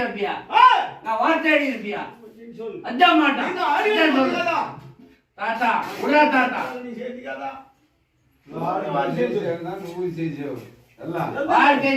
வைப்பியா நான் வார்த்தை இருப்பியா அதான் மாட்டான் தாத்தா உடா தாத்தா நீ சேர்த்திக்காதா? 4 வாரம் சேர்த்து 100 சேர்த்து எல்லாம் வாழ்க்கை